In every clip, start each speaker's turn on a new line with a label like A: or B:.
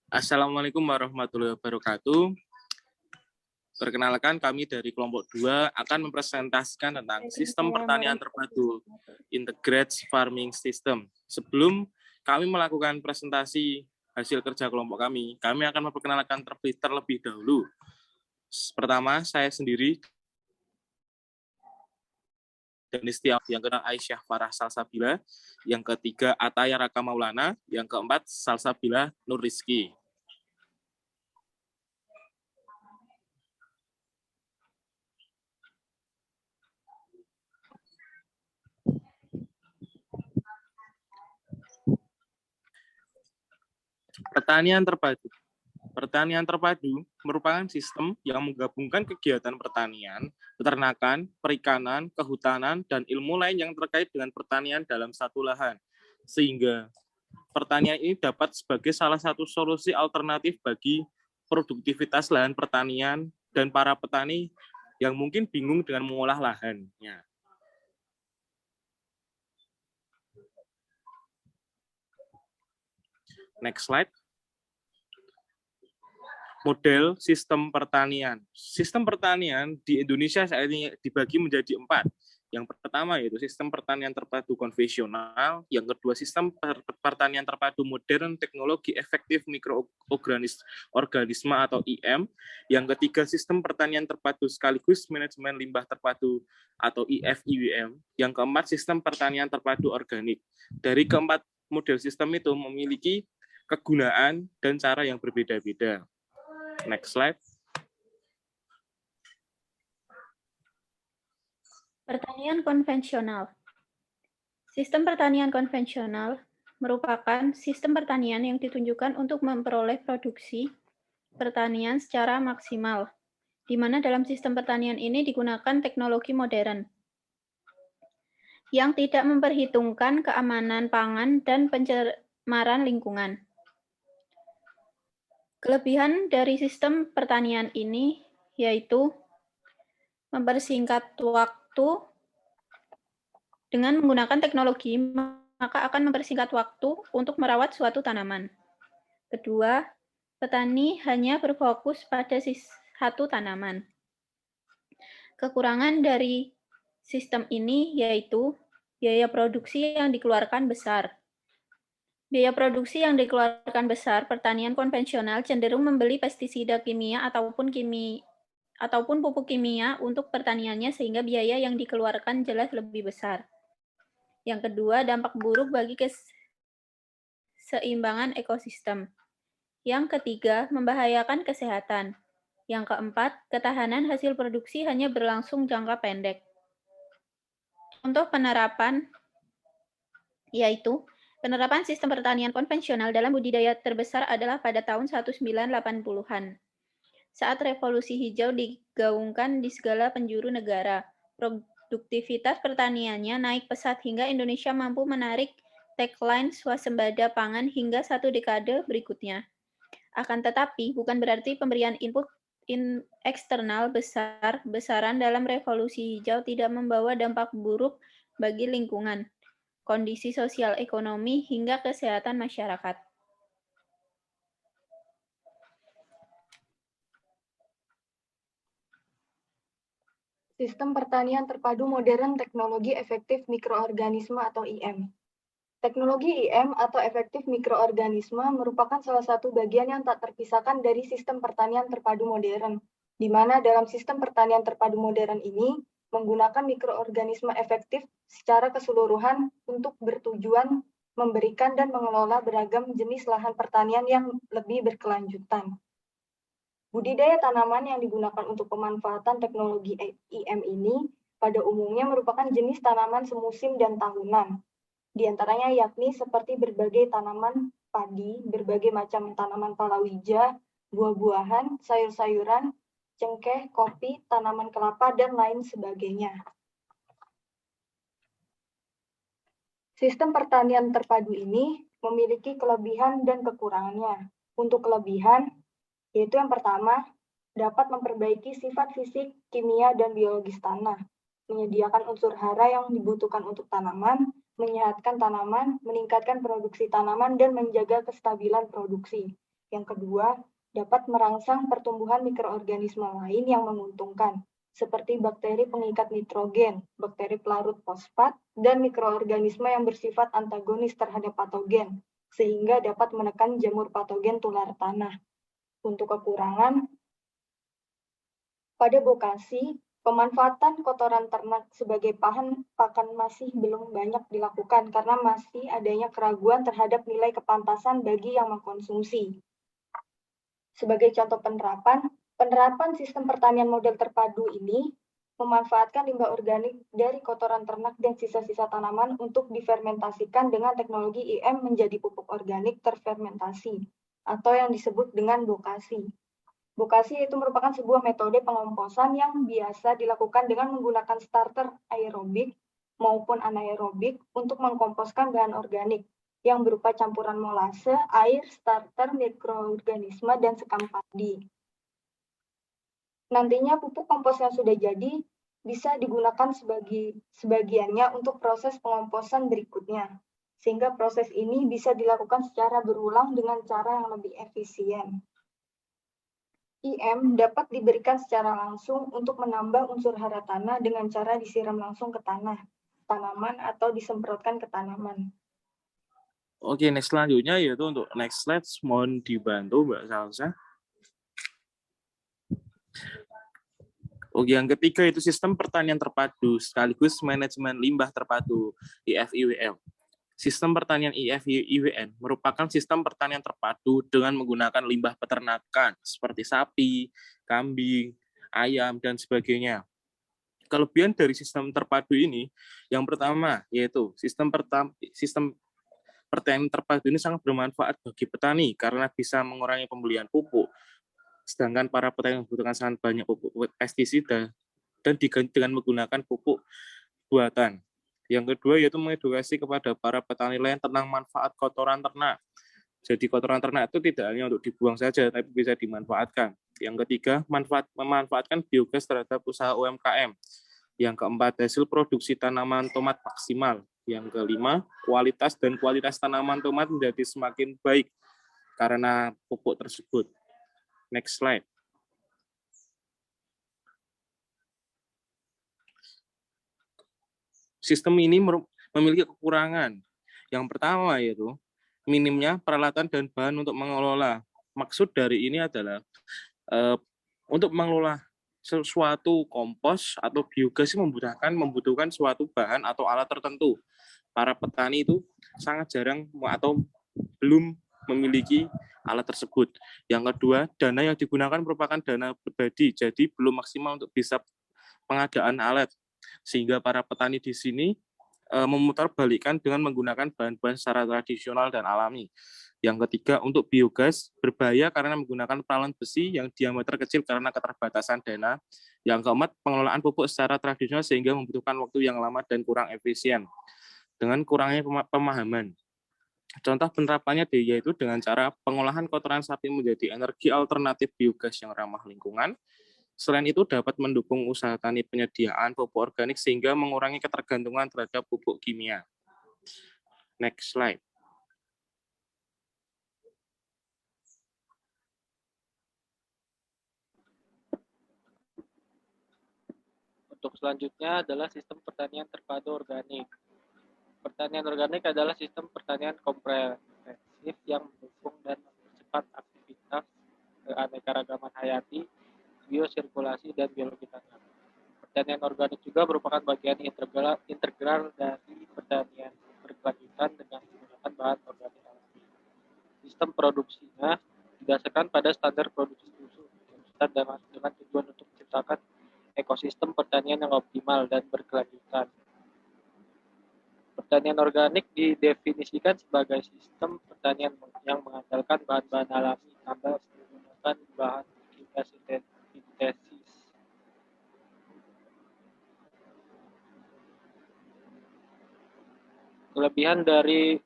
A: Assalamualaikum warahmatullahi wabarakatuh. Perkenalkan, kami dari kelompok 2 akan mempresentasikan tentang sistem pertanian terpadu, Integrated Farming System. Sebelum kami melakukan presentasi hasil kerja kelompok kami akan memperkenalkan terlebih dahulu. Pertama, saya sendiri, Denis Tiaw, yang kedua Aisyah Farah Salsabila, yang ketiga Ataya Raka Maulana, yang keempat Salsabila Nur Rizki. Pertanian terpadu. Pertanian terpadu merupakan sistem yang menggabungkan kegiatan pertanian, peternakan, perikanan, kehutanan, dan ilmu lain yang terkait dengan pertanian dalam satu lahan. Sehingga pertanian ini dapat sebagai salah satu solusi alternatif bagi produktivitas lahan pertanian dan para petani yang mungkin bingung dengan mengolah lahannya. Next slide. Model sistem pertanian. Sistem pertanian di Indonesia saat ini dibagi menjadi 4. Yang pertama yaitu sistem pertanian terpadu konvensional, yang kedua sistem pertanian terpadu modern teknologi efektif mikroorganisme atau IM, yang ketiga sistem pertanian terpadu sekaligus manajemen limbah terpadu atau IFIWM, yang keempat sistem pertanian terpadu organik. Dari keempat model sistem itu memiliki kegunaan dan cara yang berbeda-beda. Next slide.
B: Pertanian konvensional. Sistem pertanian konvensional merupakan sistem pertanian yang ditunjukkan untuk memperoleh produksi pertanian secara maksimal, di mana dalam sistem pertanian ini digunakan teknologi modern yang tidak memperhitungkan keamanan pangan dan pencemaran lingkungan. Kelebihan dari sistem pertanian ini yaitu mempersingkat waktu dengan menggunakan teknologi, maka akan mempersingkat waktu untuk merawat suatu tanaman. Kedua, petani hanya berfokus pada satu tanaman. Kekurangan dari sistem ini yaitu biaya produksi yang dikeluarkan besar. Biaya produksi yang dikeluarkan besar, pertanian konvensional cenderung membeli pestisida kimia ataupun pupuk kimia untuk pertaniannya sehingga biaya yang dikeluarkan jelas lebih besar. Yang kedua, dampak buruk bagi keseimbangan ekosistem. Yang ketiga, membahayakan kesehatan. Yang keempat, ketahanan hasil produksi hanya berlangsung jangka pendek. Contoh penerapan yaitu penerapan sistem pertanian konvensional dalam budidaya terbesar adalah pada tahun 1980-an. Saat revolusi hijau digaungkan di segala penjuru negara, produktivitas pertaniannya naik pesat hingga Indonesia mampu menarik tagline swasembada pangan hingga 1 dekade berikutnya. Akan tetapi, bukan berarti pemberian input eksternal besar-besaran dalam revolusi hijau tidak membawa dampak buruk bagi lingkungan, kondisi sosial ekonomi, hingga kesehatan masyarakat.
C: Sistem pertanian terpadu modern teknologi efektif mikroorganisme atau IM. Teknologi IM atau efektif mikroorganisme merupakan salah satu bagian yang tak terpisahkan dari sistem pertanian terpadu modern, di mana dalam sistem pertanian terpadu modern ini menggunakan mikroorganisme efektif secara keseluruhan untuk bertujuan memberikan dan mengelola beragam jenis lahan pertanian yang lebih berkelanjutan. Budidaya tanaman yang digunakan untuk pemanfaatan teknologi IM ini pada umumnya merupakan jenis tanaman semusim dan tahunan. Di antaranya yakni seperti berbagai tanaman padi, berbagai macam tanaman palawija, buah-buahan, sayur-sayuran, cengkeh, kopi, tanaman kelapa, dan lain sebagainya. Sistem pertanian terpadu ini memiliki kelebihan dan kekurangannya. Untuk kelebihan, yaitu yang pertama, dapat memperbaiki sifat fisik, kimia, dan biologis tanah, menyediakan unsur hara yang dibutuhkan untuk tanaman, menyehatkan tanaman, meningkatkan produksi tanaman, dan menjaga kestabilan produksi. Yang kedua, dapat merangsang pertumbuhan mikroorganisme lain yang menguntungkan, seperti bakteri pengikat nitrogen, bakteri pelarut fosfat, dan mikroorganisme yang bersifat antagonis terhadap patogen, sehingga dapat menekan jamur patogen tular tanah. Untuk kekurangan, pada Bokasi, pemanfaatan kotoran ternak sebagai pakan masih belum banyak dilakukan karena masih adanya keraguan terhadap nilai kepantasan bagi yang mengkonsumsi. Sebagai contoh penerapan sistem pertanian model terpadu ini memanfaatkan limbah organik dari kotoran ternak dan sisa-sisa tanaman untuk difermentasikan dengan teknologi IM menjadi pupuk organik terfermentasi, atau yang disebut dengan Bokasi. Bokasi itu merupakan sebuah metode pengomposan yang biasa dilakukan dengan menggunakan starter aerobik maupun anaerobik untuk mengkomposkan bahan organik yang berupa campuran molase, air, starter, mikroorganisme, dan sekam padi. Nantinya pupuk kompos yang sudah jadi bisa digunakan sebagiannya untuk proses pengomposan berikutnya, sehingga proses ini bisa dilakukan secara berulang dengan cara yang lebih efisien. IM dapat diberikan secara langsung untuk menambah unsur hara tanah dengan cara disiram langsung ke tanaman atau disemprotkan ke tanaman.
A: Oke, next selanjutnya yaitu untuk next slide, mohon dibantu Mbak Salsa. Oke, yang ketiga itu sistem pertanian terpadu sekaligus manajemen limbah terpadu (IFIWM). Sistem pertanian IFIWN merupakan sistem pertanian terpadu dengan menggunakan limbah peternakan seperti sapi, kambing, ayam, dan sebagainya. Kelebihan dari sistem terpadu ini, yang pertama yaitu sistem pertanian terpadu ini sangat bermanfaat bagi petani karena bisa mengurangi pembelian pupuk. Sedangkan para petani membutuhkan sangat banyak pupuk pestisida dan diganti dengan menggunakan pupuk buatan. Yang kedua yaitu mengedukasi kepada para petani lain tentang manfaat kotoran ternak. Jadi kotoran ternak itu tidak hanya untuk dibuang saja, tapi bisa dimanfaatkan. Yang ketiga, memanfaatkan biogas terhadap usaha UMKM. Yang keempat, hasil produksi tanaman tomat maksimal. Yang kelima, kualitas tanaman tomat menjadi semakin baik karena pupuk tersebut. Next slide. Sistem ini memiliki kekurangan. Yang pertama yaitu minimnya peralatan dan bahan untuk mengelola. Maksud dari ini adalah untuk mengelola sesuatu kompos atau biogas membutuhkan suatu bahan atau alat tertentu. Para petani itu sangat jarang atau belum memiliki alat tersebut. Yang kedua, dana yang digunakan merupakan dana pribadi, jadi belum maksimal untuk bisa pengadaan alat. Sehingga para petani di sini memutarbalikkan dengan menggunakan bahan-bahan secara tradisional dan alami. Yang ketiga, untuk biogas berbahaya karena menggunakan peralan besi yang diameter kecil karena keterbatasan dana. Yang keempat, pengelolaan pupuk secara tradisional sehingga membutuhkan waktu yang lama dan kurang efisien dengan kurangnya pemahaman. Contoh penerapannya yaitu dengan cara pengolahan kotoran sapi menjadi energi alternatif biogas yang ramah lingkungan. Selain itu dapat mendukung usaha tani penyediaan pupuk organik sehingga mengurangi ketergantungan terhadap pupuk kimia. Next slide.
D: Untuk selanjutnya adalah sistem pertanian terpadu organik. Pertanian organik adalah sistem pertanian komprehensif yang mendukung dan mempercepat aktivitas keanekaragaman hayati, biosirkulasi, dan biologi tanah. Pertanian organik juga merupakan bagian integral dari pertanian berkelanjutan dengan menggunakan bahan organik alami. Sistem produksinya didasarkan pada standar produksi susu dengan tujuan untuk menciptakan ekosistem pertanian yang optimal dan berkelanjutan. Pertanian organik didefinisikan sebagai sistem pertanian yang mengandalkan bahan-bahan alami tambah menggunakan bahan kimia sintetis. Kelebihan dari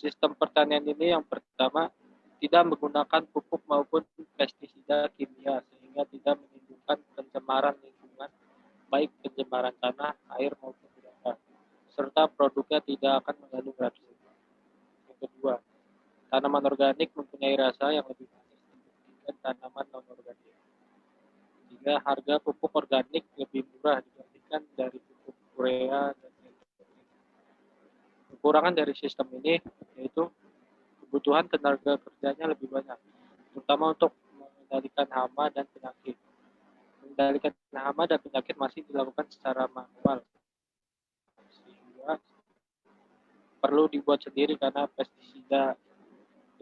D: sistem pertanian ini yang pertama, tidak menggunakan pupuk maupun pestisida kimia sehingga tidak menimbulkan pencemaran lingkungan, baik pencemaran tanah, air maupun udara, serta produknya tidak akan mengandung racun. Yang kedua, tanaman organik mempunyai rasa yang lebih manis dan tanaman non-organik. Sehingga harga pupuk organik lebih murah dibandingkan dari pupuk urea dan nitrogen. Kekurangan dari sistem ini yaitu kebutuhan tenaga kerjanya lebih banyak, terutama untuk mengendalikan hama dan penyakit. Mengendalikan hama dan penyakit masih dilakukan secara manual, sehingga perlu dibuat sendiri karena pestisida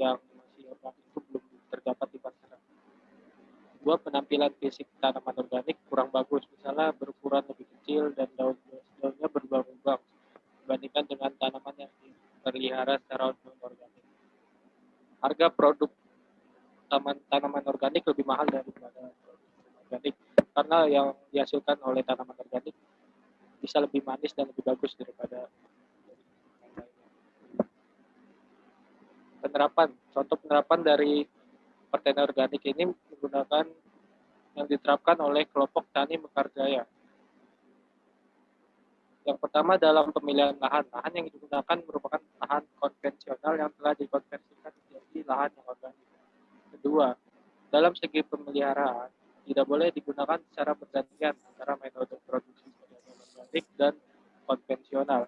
D: yang masih organik itu belum terdapat di pasaran. Dua, penampilan fisik tanaman organik kurang bagus, misalnya berukuran lebih kecil dan daunnya berlubang-lubang dibandingkan dengan tanaman yang dipelihara secara non-organik. Harga produk tanaman organik lebih mahal daripada produk organik karena yang dihasilkan oleh tanaman organik bisa lebih manis dan lebih bagus daripada penerapan. Contoh penerapan dari pertanian organik ini menggunakan yang diterapkan oleh kelompok tani Mekarjaya. Yang pertama dalam pemilihan lahan. Lahan yang digunakan merupakan lahan konvensional yang telah dikonversikan menjadi lahan yang organik. Kedua, dalam segi pemeliharaan, tidak boleh digunakan secara bergantian antara metode produksi organik dan konvensional.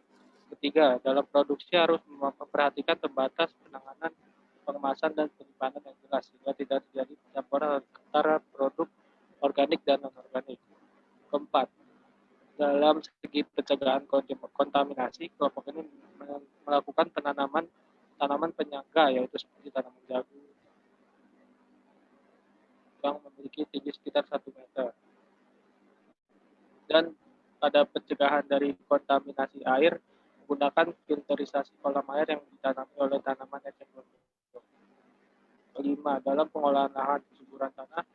D: Ketiga, dalam produksi harus memperhatikan pembatas penanganan, pengemasan, dan penyimpanan yang jelas sehingga tidak terjadi pencampuran antara produk organik dan non-organik. Keempat, dalam segi pencegahan kontaminasi, kelompok ini melakukan penanaman tanaman penyangga, yaitu seperti tanaman jagung yang memiliki tinggi sekitar 1 meter. Dan pada pencegahan dari kontaminasi air, menggunakan filterisasi kolam air yang ditanami oleh tanaman eceng gondok. Kelima, dalam pengolahan lahan subsuran tanah,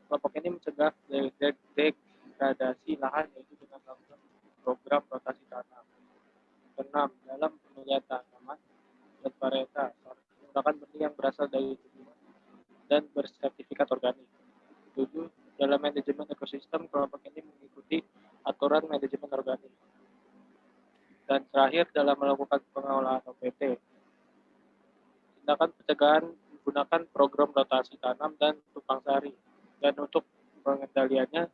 D: kelompok ini mencegah degradasi lahan yaitu dengan melakukan program rotasi tanam. Keenam, dalam pemilihan tanaman dan varietas, menggunakan benih yang berasal dari tumbuhan dan bersertifikat organik. 7. Dalam manajemen ekosistem, kelompok ini mengikuti aturan manajemen organik. Dan terakhir, dalam melakukan pengolahan OPT, tindakan pencegahan menggunakan program rotasi tanam dan tumpang sari. Dan untuk pengendaliannya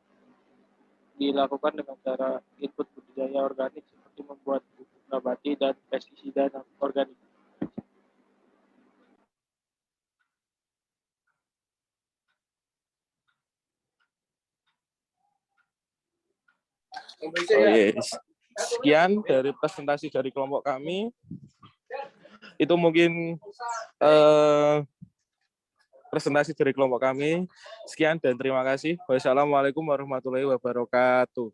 D: dilakukan dengan cara input budidaya organik seperti membuat pupuk nabati dan pestisida organik.
A: Sekian dari presentasi dari kelompok kami. Itu mungkin presentasi dari kelompok kami. Sekian dan terima kasih. Wassalamualaikum warahmatullahi wabarakatuh.